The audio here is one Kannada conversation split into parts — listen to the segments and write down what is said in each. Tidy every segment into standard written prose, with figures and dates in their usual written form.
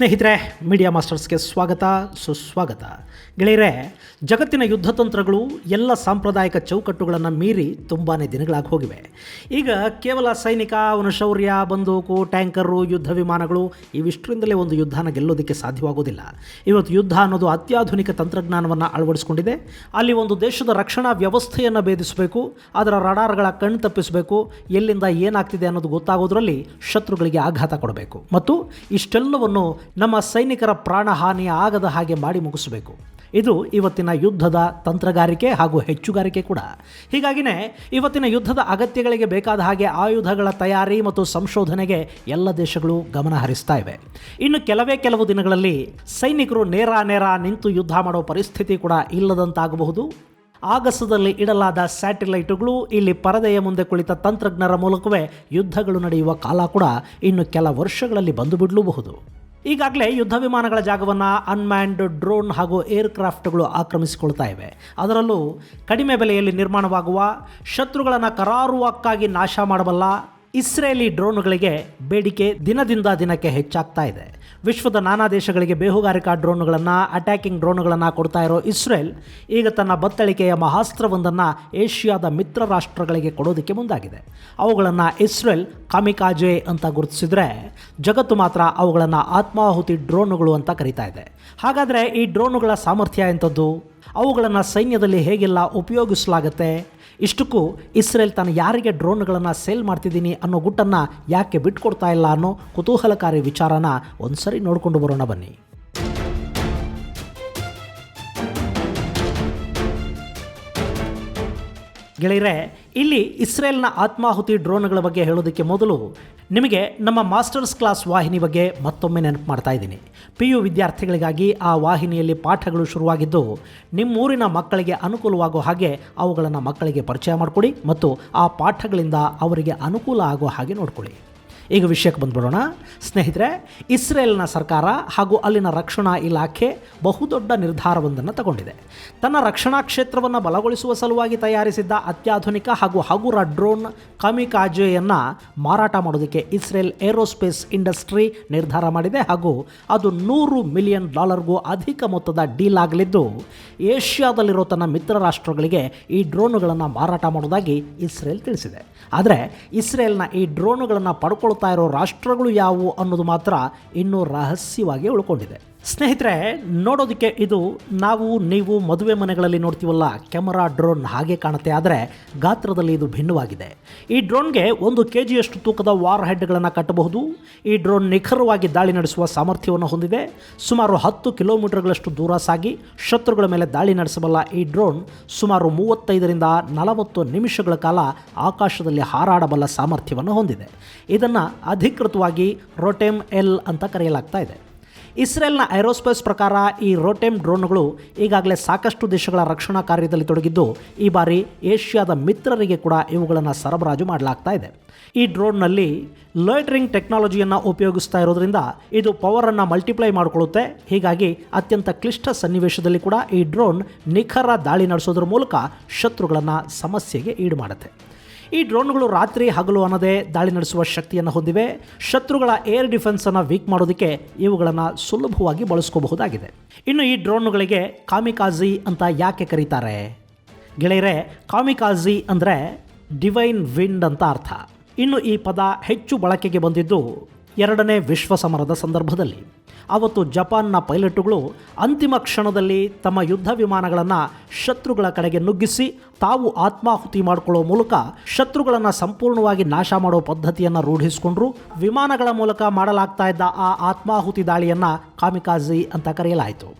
ಸ್ನೇಹಿತರೆ, ಮೀಡಿಯಾ ಮಾಸ್ಟರ್ಸ್ಗೆ ಸ್ವಾಗತ, ಸುಸ್ವಾಗತ. ಗೆಳೆಯರೆ, ಜಗತ್ತಿನ ಯುದ್ಧ ತಂತ್ರಗಳು ಎಲ್ಲ ಸಾಂಪ್ರದಾಯಿಕ ಚೌಕಟ್ಟುಗಳನ್ನು ಮೀರಿ ತುಂಬಾ ದಿನಗಳಾಗಿ ಹೋಗಿವೆ. ಈಗ ಕೇವಲ ಸೈನಿಕ, ಅವನ ಶೌರ್ಯ, ಬಂದೂಕು, ಟ್ಯಾಂಕರು, ಯುದ್ಧ ವಿಮಾನಗಳು ಇವಿಷ್ಟರಿಂದಲೇ ಒಂದು ಯುದ್ಧನ ಗೆಲ್ಲೋದಕ್ಕೆ ಸಾಧ್ಯವಾಗೋದಿಲ್ಲ. ಇವತ್ತು ಯುದ್ಧ ಅನ್ನೋದು ಅತ್ಯಾಧುನಿಕ ತಂತ್ರಜ್ಞಾನವನ್ನು ಅಳವಡಿಸ್ಕೊಂಡಿದೆ. ಅಲ್ಲಿ ಒಂದು ದೇಶದ ರಕ್ಷಣಾ ವ್ಯವಸ್ಥೆಯನ್ನು ಭೇದಿಸಬೇಕು, ಅದರ ರಡಾರ್ಗಳ ಕಣ್ಣು ತಪ್ಪಿಸಬೇಕು, ಎಲ್ಲಿಂದ ಏನಾಗ್ತಿದೆ ಅನ್ನೋದು ಗೊತ್ತಾಗೋದ್ರಲ್ಲಿ ಶತ್ರುಗಳಿಗೆ ಆಘಾತ ಕೊಡಬೇಕು ಮತ್ತು ಇಷ್ಟೆಲ್ಲವನ್ನು ನಮ್ಮ ಸೈನಿಕರ ಪ್ರಾಣಹಾನಿ ಆಗದ ಹಾಗೆ ಮಾಡಿ ಮುಗಿಸಬೇಕು. ಇದು ಇವತ್ತಿನ ಯುದ್ಧದ ತಂತ್ರಗಾರಿಕೆ ಹಾಗೂ ಹೆಚ್ಚುಗಾರಿಕೆ ಕೂಡ. ಹೀಗಾಗಿಯೇ ಇವತ್ತಿನ ಯುದ್ಧದ ಅಗತ್ಯಗಳಿಗೆ ಬೇಕಾದ ಹಾಗೆ ಆಯುಧಗಳ ತಯಾರಿ ಮತ್ತು ಸಂಶೋಧನೆಗೆ ಎಲ್ಲ ದೇಶಗಳು ಗಮನ ಹರಿಸ್ತಾ ಇವೆ. ಇನ್ನು ಕೆಲವು ದಿನಗಳಲ್ಲಿ ಸೈನಿಕರು ನೇರ ನಿಂತು ಯುದ್ಧ ಮಾಡೋ ಪರಿಸ್ಥಿತಿ ಕೂಡ ಇಲ್ಲದಂತಾಗಬಹುದು. ಆಗಸದಲ್ಲಿ ಇಡಲಾದ ಸ್ಯಾಟಲೈಟುಗಳು, ಇಲ್ಲಿ ಪರದೆಯ ಮುಂದೆ ಕುಳಿತ ತಂತ್ರಜ್ಞರ ಮೂಲಕವೇ ಯುದ್ಧಗಳು ನಡೆಯುವ ಕಾಲ ಕೂಡ ಇನ್ನು ಕೆಲ ವರ್ಷಗಳಲ್ಲಿ ಬಂದು ಬಿಡಲೂಬಹುದು. ಈಗಾಗಲೇ ಯುದ್ಧ ವಿಮಾನಗಳ ಜಾಗವನ್ನು ಅನ್ಮ್ಯಾನ್ಡ್ ಡ್ರೋನ್ ಹಾಗೂ ಏರ್ಕ್ರಾಫ್ಟ್ಗಳು ಆಕ್ರಮಿಸಿಕೊಳ್ತಾ ಇವೆ. ಅದರಲ್ಲೂ ಕಡಿಮೆ ಬೆಲೆಯಲ್ಲಿ ನಿರ್ಮಾಣವಾಗುವ, ಶತ್ರುಗಳನ್ನು ಕರಾರುವಕ್ಕಾಗಿ ನಾಶ ಮಾಡಬಲ್ಲ ಇಸ್ರೇಲಿ ಡ್ರೋನ್ಗಳಿಗೆ ಬೇಡಿಕೆ ದಿನದಿಂದ ದಿನಕ್ಕೆ ಹೆಚ್ಚಾಗ್ತಾ ಇದೆ. ವಿಶ್ವದ ನಾನಾ ದೇಶಗಳಿಗೆ ಬೇಹುಗಾರಿಕಾ ಡ್ರೋನ್ಗಳನ್ನು, ಅಟ್ಯಾಕಿಂಗ್ ಡ್ರೋನ್ಗಳನ್ನು ಕೊಡ್ತಾ ಇರೋ ಇಸ್ರೇಲ್ ಈಗ ತನ್ನ ಬತ್ತಳಿಕೆಯ ಮಹಾಸ್ತ್ರವೊಂದನ್ನು ಏಷ್ಯಾದ ಮಿತ್ರ ರಾಷ್ಟ್ರಗಳಿಗೆ ಕೊಡೋದಕ್ಕೆ ಮುಂದಾಗಿದೆ. ಅವುಗಳನ್ನು ಇಸ್ರೇಲ್ ಕಾಮಿಕಾಜೆ ಅಂತ ಗುರುತಿಸಿದರೆ, ಜಗತ್ತು ಮಾತ್ರ ಅವುಗಳನ್ನು ಆತ್ಮಾಹುತಿ ಡ್ರೋನ್ಗಳು ಅಂತ ಕರೀತಾ ಇದೆ. ಹಾಗಾದರೆ ಈ ಡ್ರೋನ್ಗಳ ಸಾಮರ್ಥ್ಯ ಎಂಥದ್ದು? ಅವುಗಳನ್ನು ಸೈನ್ಯದಲ್ಲಿ ಹೇಗೆಲ್ಲ ಉಪಯೋಗಿಸಲಾಗುತ್ತೆ? ಇಷ್ಟಕ್ಕೂ ಇಸ್ರೇಲ್ ತಾನು ಯಾರಿಗೆ ಡ್ರೋನ್ಗಳನ್ನು ಸೇಲ್ ಮಾಡ್ತಿದ್ದೀನಿ ಅನ್ನೋ ಗುಟ್ಟನ್ನು ಯಾಕೆ ಬಿಟ್ಕೊಡ್ತಾ ಇಲ್ಲ ಅನ್ನೋ ಕುತೂಹಲಕಾರಿ ವಿಚಾರನ ಒಂದ್ಸರಿ ನೋಡಿಕೊಂಡು ಬರೋಣ ಬನ್ನಿ. ಗೆಳೆಯರೆ, ಇಲ್ಲಿ ಇಸ್ರೇಲ್ನ ಆತ್ಮಾಹುತಿ ಡ್ರೋನ್ಗಳ ಬಗ್ಗೆ ಹೇಳೋದಕ್ಕೆ ಮೊದಲು ನಿಮಗೆ ನಮ್ಮ ಮಾಸ್ಟರ್ಸ್ ಕ್ಲಾಸ್ ವಾಹಿನಿ ಬಗ್ಗೆ ಮತ್ತೊಮ್ಮೆ ನೆನಪು ಮಾಡ್ತಾ ಇದ್ದೀನಿ. PU ವಿದ್ಯಾರ್ಥಿಗಳಿಗಾಗಿ ಆ ವಾಹಿನಿಯಲ್ಲಿ ಪಾಠಗಳು ಶುರುವಾಗಿದ್ದು, ನಿಮ್ಮೂರಿನ ಮಕ್ಕಳಿಗೆ ಅನುಕೂಲವಾಗೋ ಹಾಗೆ ಅವುಗಳನ್ನು ಮಕ್ಕಳಿಗೆ ಪರಿಚಯ ಮಾಡಿಕೊಡಿ ಮತ್ತು ಆ ಪಾಠಗಳಿಂದ ಅವರಿಗೆ ಅನುಕೂಲ ಆಗೋ ಹಾಗೆ ನೋಡ್ಕೊಳ್ಳಿ. ಈಗ ವಿಷಯಕ್ಕೆ ಬಂದ್ಬಿಡೋಣ. ಸ್ನೇಹಿತರೆ, ಇಸ್ರೇಲ್ನ ಸರ್ಕಾರ ಹಾಗೂ ಅಲ್ಲಿನ ರಕ್ಷಣಾ ಇಲಾಖೆ ಬಹುದೊಡ್ಡ ನಿರ್ಧಾರವೊಂದನ್ನು ತಗೊಂಡಿದೆ. ತನ್ನ ರಕ್ಷಣಾ ಕ್ಷೇತ್ರವನ್ನು ಬಲಗೊಳಿಸುವ ಸಲುವಾಗಿ ತಯಾರಿಸಿದ್ದ ಅತ್ಯಾಧುನಿಕ ಹಾಗೂ ಹಗುರ ಡ್ರೋನ್ ಕಾಮಿಕಾಜೆಯನ್ನು ಮಾರಾಟ ಮಾಡೋದಕ್ಕೆ ಇಸ್ರೇಲ್ ಏರೋಸ್ಪೇಸ್ ಇಂಡಸ್ಟ್ರಿ ನಿರ್ಧಾರ ಮಾಡಿದೆ ಹಾಗೂ ಅದು $100 ಮಿಲಿಯನ್ ಅಧಿಕ ಮೊತ್ತದ ಡೀಲ್ ಆಗಲಿದ್ದು, ಏಷ್ಯಾದಲ್ಲಿರೋ ತನ್ನ ಮಿತ್ರ ರಾಷ್ಟ್ರಗಳಿಗೆ ಈ ಡ್ರೋನುಗಳನ್ನು ಮಾರಾಟ ಮಾಡೋದಾಗಿ ಇಸ್ರೇಲ್ ತಿಳಿಸಿದೆ. ಆದರೆ ಇಸ್ರೇಲ್ನ ಈ ಡ್ರೋನುಗಳನ್ನು ಪಡ್ಕೊಳ್ತಾ ಇರೋ ರಾಷ್ಟ್ರಗಳು ಯಾವುವು ಅನ್ನೋದು ಮಾತ್ರ ಇನ್ನೂ ರಹಸ್ಯವಾಗಿ ಉಳ್ಕೊಂಡಿದೆ. ಸ್ನೇಹಿತರೆ, ನೋಡೋದಕ್ಕೆ ಇದು ನೀವು ಮದುವೆ ಮನೆಗಳಲ್ಲಿ ನೋಡ್ತೀವಲ್ಲ ಕ್ಯಾಮರಾ ಡ್ರೋನ್ ಹಾಗೆ ಕಾಣುತ್ತೆ. ಆದರೆ ಗಾತ್ರದಲ್ಲಿ ಇದು ಭಿನ್ನವಾಗಿದೆ. ಈ ಡ್ರೋನ್ಗೆ 1 kg ತೂಕದ ವಾರ್ ಹೆಡ್ಗಳನ್ನು ಕಟ್ಟಬಹುದು. ಈ ಡ್ರೋನ್ ನಿಖರವಾಗಿ ದಾಳಿ ನಡೆಸುವ ಸಾಮರ್ಥ್ಯವನ್ನು ಹೊಂದಿದೆ. ಸುಮಾರು 10 ಕಿಲೋಮೀಟರ್ಗಳಷ್ಟು ದೂರ ಸಾಗಿ ಶತ್ರುಗಳ ಮೇಲೆ ದಾಳಿ ನಡೆಸಬಲ್ಲ ಈ ಡ್ರೋನ್ ಸುಮಾರು 35ರಿಂದ 40 ನಿಮಿಷಗಳ ಕಾಲ ಆಕಾಶದಲ್ಲಿ ಹಾರಾಡಬಲ್ಲ ಸಾಮರ್ಥ್ಯವನ್ನು ಹೊಂದಿದೆ. ಇದನ್ನು ಅಧಿಕೃತವಾಗಿ ರೋಟೆಮ್ ಎಲ್ ಅಂತ ಕರೆಯಲಾಗ್ತಾ ಇದೆ. ಇಸ್ರೇಲ್ನ ಏರೋಸ್ಪೇಸ್ ಪ್ರಕಾರ ಈ ರೋಟೆಮ್ ಡ್ರೋನ್ಗಳು ಈಗಾಗಲೇ ಸಾಕಷ್ಟು ದೇಶಗಳ ರಕ್ಷಣಾ ಕಾರ್ಯದಲ್ಲಿ ತೊಡಗಿದ್ದು, ಈ ಬಾರಿ ಏಷ್ಯಾದ ಮಿತ್ರರಿಗೆ ಕೂಡ ಇವುಗಳನ್ನು ಸರಬರಾಜು ಮಾಡಲಾಗ್ತಾ ಇದೆ. ಈ ಡ್ರೋನ್ನಲ್ಲಿ ಲೋಯ್ಟರಿಂಗ್ ಟೆಕ್ನಾಲಜಿಯನ್ನು ಉಪಯೋಗಿಸ್ತಾ ಇರೋದ್ರಿಂದ ಇದು ಪವರನ್ನು ಮಲ್ಟಿಪ್ಲೈ ಮಾಡಿಕೊಳ್ಳುತ್ತೆ. ಹೀಗಾಗಿ ಅತ್ಯಂತ ಕ್ಲಿಷ್ಟ ಸನ್ನಿವೇಶದಲ್ಲಿ ಕೂಡ ಈ ಡ್ರೋನ್ ನಿಖರ ದಾಳಿ ನಡೆಸೋದ್ರ ಮೂಲಕ ಶತ್ರುಗಳನ್ನು ಸಮಸ್ಯೆಗೆ ಈಡು ಮಾಡುತ್ತೆ. ಈ ಡ್ರೋನ್ಗಳು ರಾತ್ರಿ ಹಗಲು ಅನ್ನದೇ ದಾಳಿ ನಡೆಸುವ ಶಕ್ತಿಯನ್ನು ಹೊಂದಿವೆ. ಶತ್ರುಗಳ ಏರ್ ಡಿಫೆನ್ಸನ್ನು ವೀಕ್ ಮಾಡೋದಕ್ಕೆ ಇವುಗಳನ್ನು ಸುಲಭವಾಗಿ ಬಳಸ್ಕೋಬಹುದಾಗಿದೆ. ಇನ್ನು ಈ ಡ್ರೋನ್ಗಳಿಗೆ ಕಾಮಿಕಾಜಿ ಅಂತ ಯಾಕೆ ಕರೀತಾರೆ? ಗೆಳೆಯರೆ, ಕಾಮಿಕಾಜಿ ಅಂದರೆ ಡಿವೈನ್ ವಿಂಡ್ ಅಂತ ಅರ್ಥ. ಇನ್ನು ಈ ಪದ ಹೆಚ್ಚು ಬಳಕೆಗೆ ಬಂದಿದ್ದು 2ನೇ ವಿಶ್ವ ಸಮರದ ಸಂದರ್ಭದಲ್ಲಿ. ಅವತ್ತು ಜಪಾನ್ನ ಪೈಲಟುಗಳು ಅಂತಿಮ ಕ್ಷಣದಲ್ಲಿ ತಮ್ಮ ಯುದ್ಧ ವಿಮಾನಗಳನ್ನು ಶತ್ರುಗಳ ಕಡೆಗೆ ನುಗ್ಗಿಸಿ ತಾವು ಆತ್ಮಾಹುತಿ ಮಾಡಿಕೊಳ್ಳೋ ಮೂಲಕ ಶತ್ರುಗಳನ್ನು ಸಂಪೂರ್ಣವಾಗಿ ನಾಶ ಮಾಡೋ ಪದ್ಧತಿಯನ್ನು ರೂಢಿಸಿಕೊಂಡ್ರು. ವಿಮಾನಗಳ ಮೂಲಕ ಮಾಡಲಾಗ್ತಾ ಇದ್ದ ಆ ಆತ್ಮಾಹುತಿ ದಾಳಿಯನ್ನು ಕಾಮಿಕಾಜಿ ಅಂತ ಕರೆಯಲಾಯಿತು.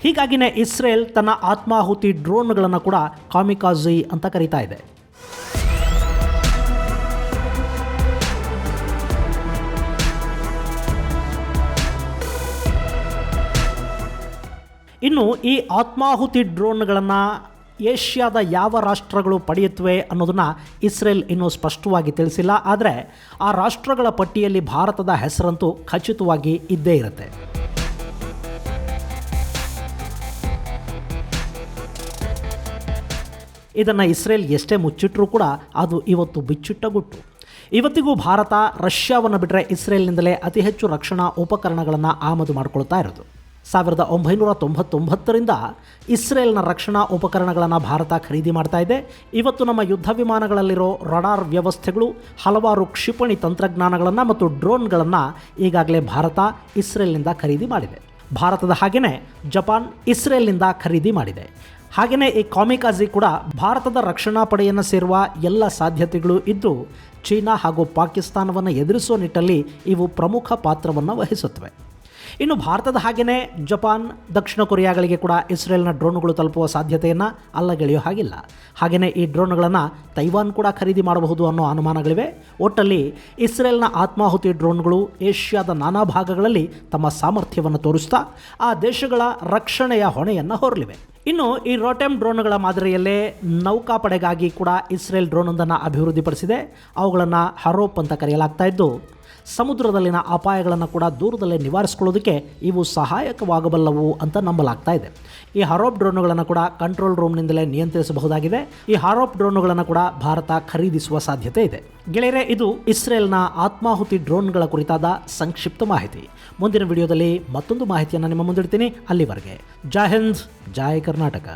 ಹೀಗಾಗಿಯೇ ಇಸ್ರೇಲ್ ತನ್ನ ಆತ್ಮಾಹುತಿ ಡ್ರೋನ್ಗಳನ್ನು ಕೂಡ ಕಾಮಿಕಾಜಿ ಅಂತ ಕರೀತಾ ಇದೆ. ಇನ್ನು ಈ ಆತ್ಮಾಹುತಿ ಡ್ರೋನ್ಗಳನ್ನು ಏಷ್ಯಾದ ಯಾವ ರಾಷ್ಟ್ರಗಳು ಪಡೆಯುತ್ತವೆ ಅನ್ನೋದನ್ನು ಇಸ್ರೇಲ್ ಇನ್ನೂ ಸ್ಪಷ್ಟವಾಗಿ ತಿಳಿಸಿಲ್ಲ. ಆದರೆ ಆ ರಾಷ್ಟ್ರಗಳ ಪಟ್ಟಿಯಲ್ಲಿ ಭಾರತದ ಹೆಸರಂತೂ ಖಚಿತವಾಗಿ ಇದ್ದೇ ಇರುತ್ತೆ. ಇದನ್ನು ಇಸ್ರೇಲ್ ಎಷ್ಟೇ ಮುಚ್ಚಿಟ್ಟರೂ ಕೂಡ ಅದು ಇವತ್ತು ಬಿಚ್ಚಿಟ್ಟ ಗುಟ್ಟು. ಇವತ್ತಿಗೂ ಭಾರತ ರಷ್ಯಾವನ್ನು ಬಿಟ್ಟರೆ ಇಸ್ರೇಲ್ನಿಂದಲೇ ಅತಿ ಹೆಚ್ಚು ರಕ್ಷಣಾ ಉಪಕರಣಗಳನ್ನು ಆಮದು ಮಾಡಿಕೊಳ್ತಾ ಇರೋದು. 1999ರಿಂದ ಇಸ್ರೇಲ್ನ ರಕ್ಷಣಾ ಉಪಕರಣಗಳನ್ನು ಭಾರತ ಖರೀದಿ ಮಾಡ್ತಾ ಇದೆ. ಇವತ್ತು ನಮ್ಮ ಯುದ್ಧ ವಿಮಾನಗಳಲ್ಲಿರೋ ರಡಾರ್ ವ್ಯವಸ್ಥೆಗಳು, ಹಲವಾರು ಕ್ಷಿಪಣಿ ತಂತ್ರಜ್ಞಾನಗಳನ್ನು ಮತ್ತು ಡ್ರೋನ್ಗಳನ್ನು ಈಗಾಗಲೇ ಭಾರತ ಇಸ್ರೇಲ್ನಿಂದ ಖರೀದಿ ಮಾಡಿದೆ. ಭಾರತದ ಹಾಗೆಯೇ ಜಪಾನ್ ಇಸ್ರೇಲ್ನಿಂದ ಖರೀದಿ ಮಾಡಿದೆ. ಹಾಗೆಯೇ ಈ ಕಾಮಿಕಾಜಿ ಕೂಡ ಭಾರತದ ರಕ್ಷಣಾ ಪಡೆಯನ್ನು ಸೇರುವ ಎಲ್ಲ ಸಾಧ್ಯತೆಗಳು ಇದ್ದು, ಚೀನಾ ಹಾಗೂ ಪಾಕಿಸ್ತಾನವನ್ನು ಎದುರಿಸುವ ನಿಟ್ಟಲ್ಲಿ ಇವು ಪ್ರಮುಖ ಪಾತ್ರವನ್ನು ವಹಿಸುತ್ತವೆ. ಇನ್ನು ಭಾರತದ ಹಾಗೆಯೇ ಜಪಾನ್, ದಕ್ಷಿಣ ಕೊರಿಯಾಗಳಿಗೆ ಕೂಡ ಇಸ್ರೇಲ್ನ ಡ್ರೋನ್ಗಳು ತಲುಪುವ ಸಾಧ್ಯತೆಯನ್ನು ಅಲ್ಲಗೆಳೆಯೋ ಹಾಗಿಲ್ಲ. ಹಾಗೆಯೇ ಈ ಡ್ರೋನ್ಗಳನ್ನು ತೈವಾನ್ ಕೂಡ ಖರೀದಿ ಮಾಡಬಹುದು ಅನ್ನೋ ಅನುಮಾನಗಳಿವೆ. ಒಟ್ಟಲ್ಲಿ ಇಸ್ರೇಲ್ನ ಆತ್ಮಾಹುತಿ ಡ್ರೋನ್ಗಳು ಏಷ್ಯಾದ ನಾನಾ ಭಾಗಗಳಲ್ಲಿ ತಮ್ಮ ಸಾಮರ್ಥ್ಯವನ್ನು ತೋರಿಸ್ತಾ ಆ ದೇಶಗಳ ರಕ್ಷಣೆಯ ಹೊಣೆಯನ್ನು ಹೊರಲಿವೆ. ಇನ್ನು ಈ ರೋಟೆಮ್ ಡ್ರೋನ್ಗಳ ಮಾದರಿಯಲ್ಲೇ ನೌಕಾಪಡೆಗಾಗಿ ಕೂಡ ಇಸ್ರೇಲ್ ಡ್ರೋನೊಂದನ್ನು ಅಭಿವೃದ್ಧಿಪಡಿಸಿದೆ. ಅವುಗಳನ್ನು ಹರೋಪ್ ಅಂತ ಕರೆಯಲಾಗ್ತಾ ಇದ್ದು, ಸಮುದ್ರದಲ್ಲಿನ ಅಪಾಯಗಳನ್ನು ಕೂಡ ದೂರದಲ್ಲೇ ನಿವಾರಿಸಿಕೊಳ್ಳೋದಕ್ಕೆ ಇವು ಸಹಾಯಕವಾಗಬಲ್ಲವು ಅಂತ ನಂಬಲಾಗ್ತಾ ಇದೆ. ಈ ಹರೋಪ್ ಡ್ರೋನ್ಗಳನ್ನು ಕೂಡ ಕಂಟ್ರೋಲ್ ರೂಮ್ನಿಂದಲೇ ನಿಯಂತ್ರಿಸಬಹುದಾಗಿದೆ. ಈ ಹರೋಪ್ ಡ್ರೋನ್ಗಳನ್ನು ಕೂಡ ಭಾರತ ಖರೀದಿಸುವ ಸಾಧ್ಯತೆ ಇದೆ. ಗೆಳೆಯರೆ, ಇದು ಇಸ್ರೇಲ್ನ ಆತ್ಮಾಹುತಿ ಡ್ರೋನ್ಗಳ ಕುರಿತಾದ ಸಂಕ್ಷಿಪ್ತ ಮಾಹಿತಿ. ಮುಂದಿನ ವಿಡಿಯೋದಲ್ಲಿ ಮತ್ತೊಂದು ಮಾಹಿತಿಯನ್ನು ನಿಮ್ಮ ಮುಂದಿಡ್ತೀನಿ. ಅಲ್ಲಿವರೆಗೆ ಜೈ ಹಿಂದ್, ಜೈ ಕರ್ನಾಟಕ.